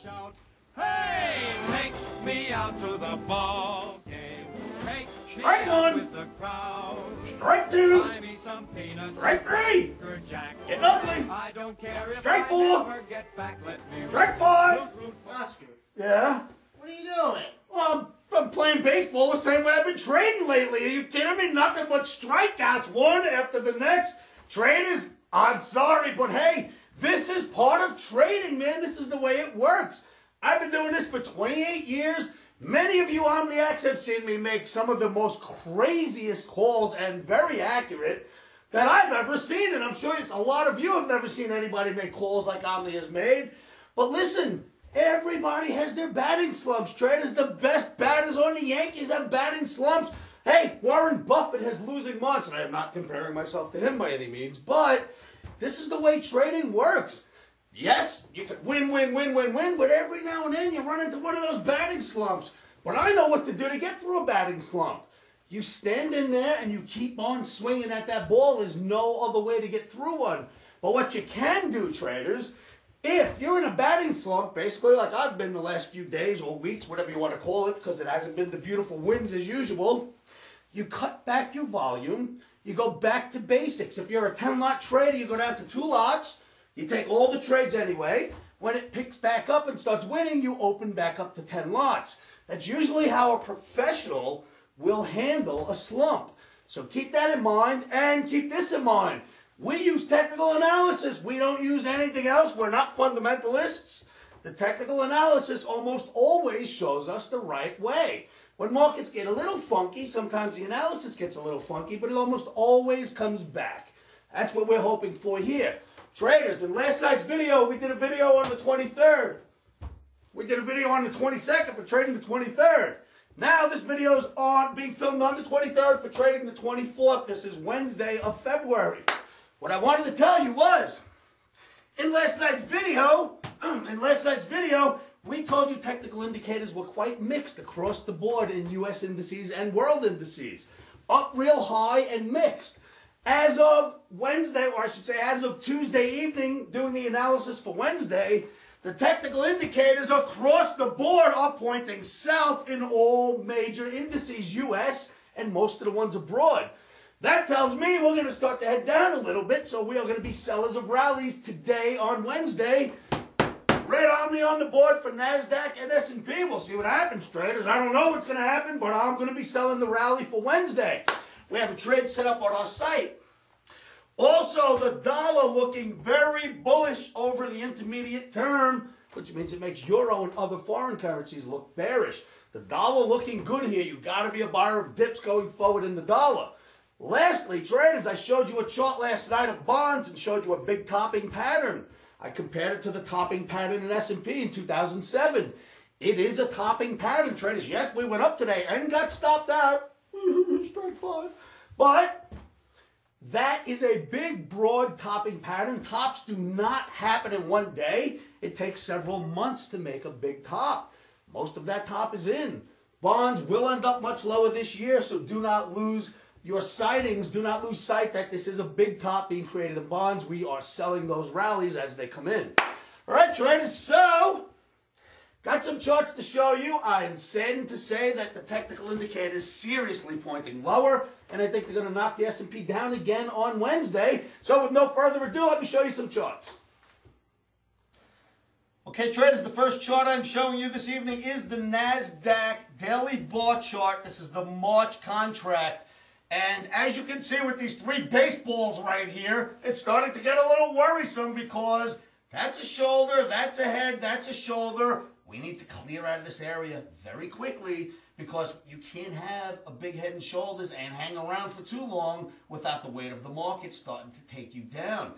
shout, hey, take me out to the ball game. Take Strike me out one. with the crowd. Strike two. Buy me some peanuts. Strike three. Jack. Getting ugly. I don't care if Strike I four. never get back. Let me Strike five. Oscar, Yeah? what are you doing? Well, I'm playing baseball the same way I've been trading lately. Are you kidding me? Nothing but strikeouts, one after the next. Traders, I'm sorry, but hey, this is part of trading, man. This is the way it works. I've been doing this for 28 years. Many of you Omniacs have seen me make some of the most craziest calls and very accurate that I've ever seen. And I'm sure a lot of you have never seen anybody make calls like Omni has made. But listen, everybody has their batting slumps. Traders, the best batters on the Yankees have batting slumps. Hey, Warren Buffett has losing months, and I am not comparing myself to him by any means, but this is the way trading works. Yes, you can win, but every now and then you run into one of those batting slumps. But I know what to do to get through a batting slump. You stand in there and you keep on swinging at that ball. There's no other way to get through one. But what you can do, traders, if you're in a batting slump, basically like I've been the last few days or weeks, whatever you want to call it, because it hasn't been the beautiful winds as usual, you cut back your volume, you go back to basics. If you're a 10-lot trader, you go down to 2 lots, you take all the trades anyway. When it picks back up and starts winning, you open back up to 10 lots. That's usually how a professional will handle a slump. So keep that in mind, and keep this in mind. We use technical analysis. We don't use anything else. We're not fundamentalists. The technical analysis almost always shows us the right way. When markets get a little funky, sometimes the analysis gets a little funky, but it almost always comes back. That's what we're hoping for here. Traders, in last night's video, we did a video on the 23rd. We did a video on the 22nd for trading the 23rd. Now this video is being filmed on the 23rd for trading the 24th. This is Wednesday of February. What I wanted to tell you was, in last night's video, we told you technical indicators were quite mixed across the board in U.S. indices and world indices. Up real high and mixed. As of Wednesday, or I should say as of Tuesday evening, doing the analysis for Wednesday, the technical indicators across the board are pointing south in all major indices, U.S. and most of the ones abroad. That tells me we're going to start to head down a little bit, so we are going to be sellers of rallies today on Wednesday. Red Omni on the board for NASDAQ and S&P. We'll see what happens, traders. I don't know what's going to happen, but I'm going to be selling the rally for Wednesday. We have a trade set up on our site. Also, the dollar looking very bullish over the intermediate term, which means it makes euro and other foreign currencies look bearish. The dollar looking good here. You've got to be a buyer of dips going forward in the dollar. Lastly, traders, I showed you a chart last night of bonds and showed you a big topping pattern. I compared it to the topping pattern in S&P in 2007. It is a topping pattern, traders. Yes, we went up today and got stopped out. Strike 5. But that is a big, broad topping pattern. Tops do not happen in one day. It takes several months to make a big top. Most of that top is in. Bonds will end up much lower this year, so do not lose your sightings. Do not lose sight that this is a big top being created in bonds. We are selling those rallies as they come in. All right, traders, so got some charts to show you. I am saddened to say that the technical indicator is seriously pointing lower, and I think they're going to knock the S&P down again on Wednesday. So with no further ado, let me show you some charts. Okay, traders, the first chart I'm showing you this evening is the NASDAQ daily bar chart. This is the March contract. And as you can see with these 3 baseballs right here, it's starting to get a little worrisome because that's a shoulder, that's a head, that's a shoulder. We need to clear out of this area very quickly because you can't have a big head and shoulders and hang around for too long without the weight of the market starting to take you down.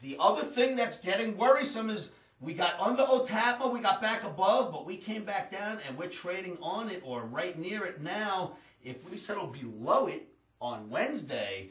The other thing that's getting worrisome is we got under OTAPA, we got back above, but we came back down and we're trading on it or right near it now. If we settle below it on Wednesday,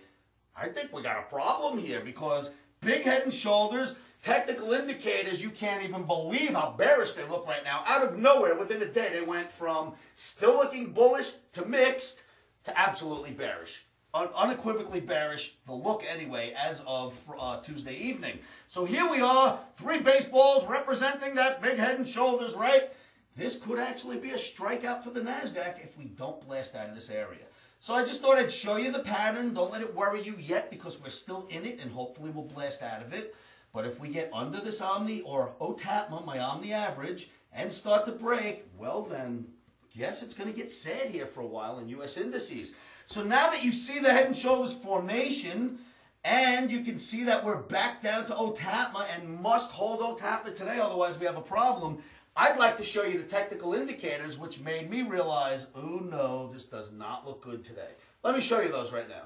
I think we got a problem here because big head and shoulders, technical indicators, you can't even believe how bearish they look right now. Out of nowhere, within a day, they went from still looking bullish to mixed to absolutely bearish. unequivocally bearish, the look anyway, as of Tuesday evening. So here we are, 3 baseballs representing that big head and shoulders, right? This could actually be a strikeout for the NASDAQ if we don't blast out of this area. So I just thought I'd show you the pattern. Don't let it worry you yet because we're still in it and hopefully we'll blast out of it. But if we get under this Omni or OTAPMA, my Omni average, and start to break, well then, yes, it's going to get sad here for a while in U.S. indices. So now that you see the head and shoulders formation, and you can see that we're back down to OTAPMA and must hold OTAPMA today, otherwise we have a problem, I'd like to show you the technical indicators, which made me realize, oh no, this does not look good today. Let me show you those right now.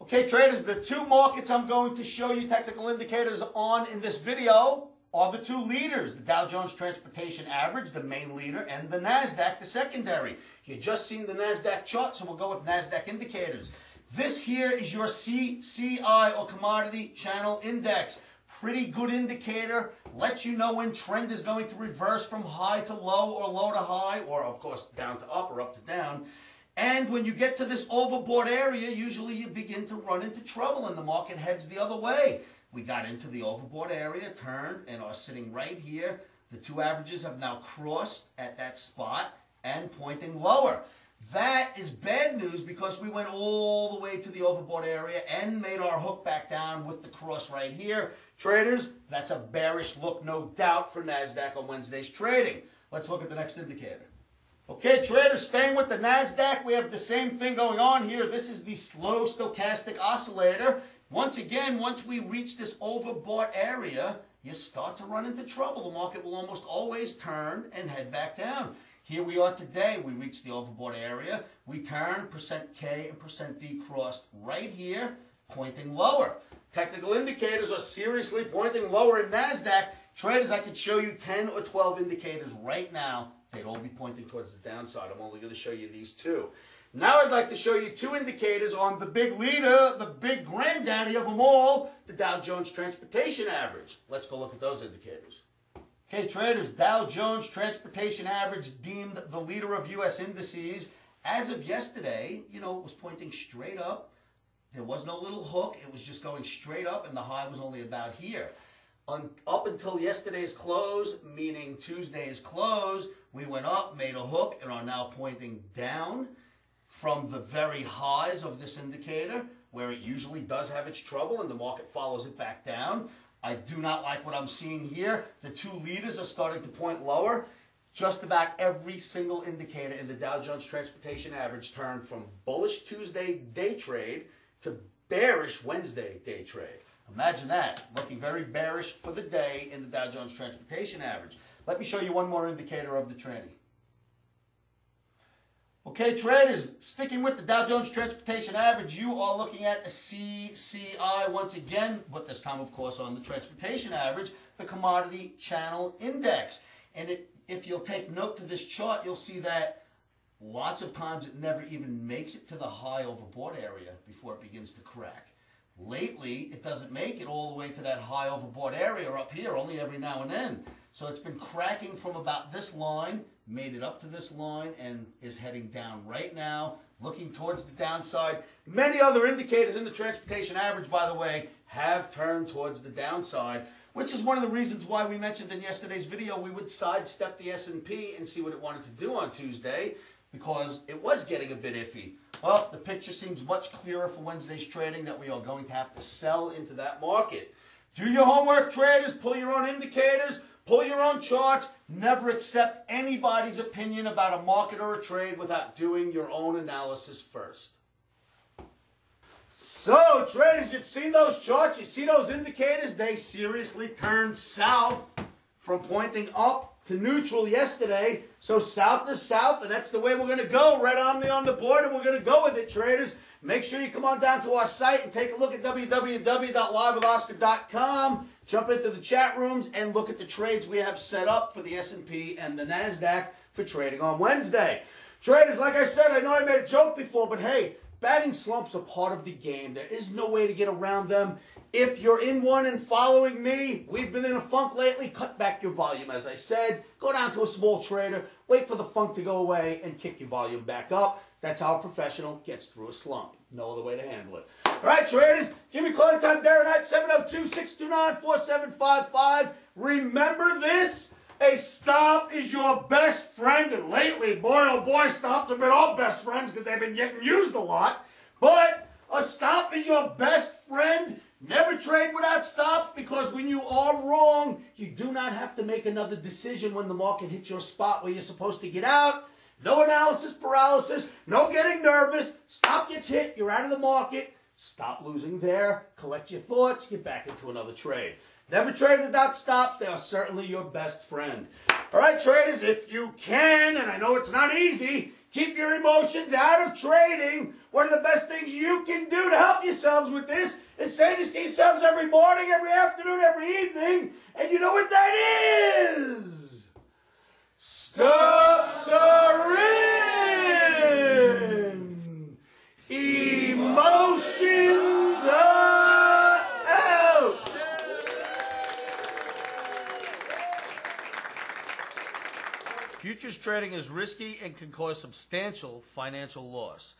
Okay, traders, the 2 markets I'm going to show you technical indicators on in this video are the 2 leaders, the Dow Jones Transportation Average, the main leader, and the NASDAQ, the secondary. You just seen the NASDAQ chart, so we'll go with NASDAQ indicators. This here is your CCI, or Commodity Channel Index. Pretty good indicator, lets you know when trend is going to reverse from high to low or low to high, or of course down to up or up to down. And when you get to this overbought area, usually you begin to run into trouble and the market heads the other way. We got into the overbought area, turned, and are sitting right here. The 2 averages have now crossed at that spot and pointing lower. That is bad news because we went all the way to the overbought area and made our hook back down with the cross right here. Traders, that's a bearish look, no doubt, for NASDAQ on Wednesday's trading. Let's look at the next indicator. Okay, traders, staying with the NASDAQ, we have the same thing going on here. This is the slow stochastic oscillator. Once again, once we reach this overbought area, you start to run into trouble. The market will almost always turn and head back down. Here we are today. We reached the overbought area. We turn, %K and %D crossed right here, pointing lower. Technical indicators are seriously pointing lower in NASDAQ. Traders, I could show you 10 or 12 indicators right now. They'd all be pointing towards the downside. I'm only going to show you these 2. Now I'd like to show you 2 indicators on the big leader, the big granddaddy of them all, the Dow Jones Transportation Average. Let's go look at those indicators. Okay, traders, Dow Jones Transportation Average deemed the leader of U.S. indices. As of yesterday, you know, it was pointing straight up. There was no little hook. It was just going straight up, and the high was only about here. Up until yesterday's close, meaning Tuesday's close, we went up, made a hook, and are now pointing down from the very highs of this indicator, where it usually does have its trouble, and the market follows it back down. I do not like what I'm seeing here. The 2 leaders are starting to point lower. Just about every single indicator in the Dow Jones Transportation Average turned from bullish Tuesday day trade to bearish Wednesday day trade. Imagine that, looking very bearish for the day in the Dow Jones Transportation Average. Let me show you one more indicator of the tranny. Okay, traders, sticking with the Dow Jones Transportation Average, you are looking at the CCI once again, but this time, of course, on the Transportation Average, the Commodity Channel Index. And if you'll take note to this chart, you'll see that lots of times it never even makes it to the high overbought area before it begins to crack. Lately, it doesn't make it all the way to that high overbought area up here, only every now and then. So it's been cracking from about this line, made it up to this line, and is heading down right now, looking towards the downside. Many other indicators in the Transportation Average, by the way, have turned towards the downside, which is one of the reasons why we mentioned in yesterday's video we would sidestep the S&P and see what it wanted to do on Tuesday, because it was getting a bit iffy. Well, the picture seems much clearer for Wednesday's trading that we are going to have to sell into that market. Do your homework, traders. Pull your own indicators. Pull your own charts. Never accept anybody's opinion about a market or a trade without doing your own analysis first. So, traders, you've seen those charts. You see those indicators. They seriously turned south from pointing up to neutral yesterday. So south is south, and that's the way we're going to go. Red Omni on the board, and we're going to go with it, traders. Make sure you come on down to our site and take a look at www.livewithoscar.com. Jump into the chat rooms and look at the trades we have set up for the S&P and the NASDAQ for trading on Wednesday. Traders, like I said, I know I made a joke before, but hey, batting slumps are part of the game. There is no way to get around them. If you're in one and following me, we've been in a funk lately, cut back your volume, as I said. Go down to a small trader, wait for the funk to go away, and kick your volume back up. That's how a professional gets through a slump. No other way to handle it. All right, traders, give me calling time there at 702-629-4755. Remember this, a stop is your best friend. And lately, boy, oh boy, stops have been our best friends because they've been getting used a lot. But a stop is your best friend. Never trade without stops, because when you are wrong, you do not have to make another decision when the market hits your spot where you're supposed to get out. No analysis paralysis, no getting nervous. Stop gets hit, you're out of the market. Stop losing there, collect your thoughts, get back into another trade. Never trade without stops. They are certainly your best friend. All right, traders, if you can, and I know it's not easy, keep your emotions out of trading. One of the best things you can do to help yourselves with this is say this to yourselves every morning, every afternoon, every evening. And you know what that is? Stops are in. Emotions are out. Futures trading is risky and can cause substantial financial loss.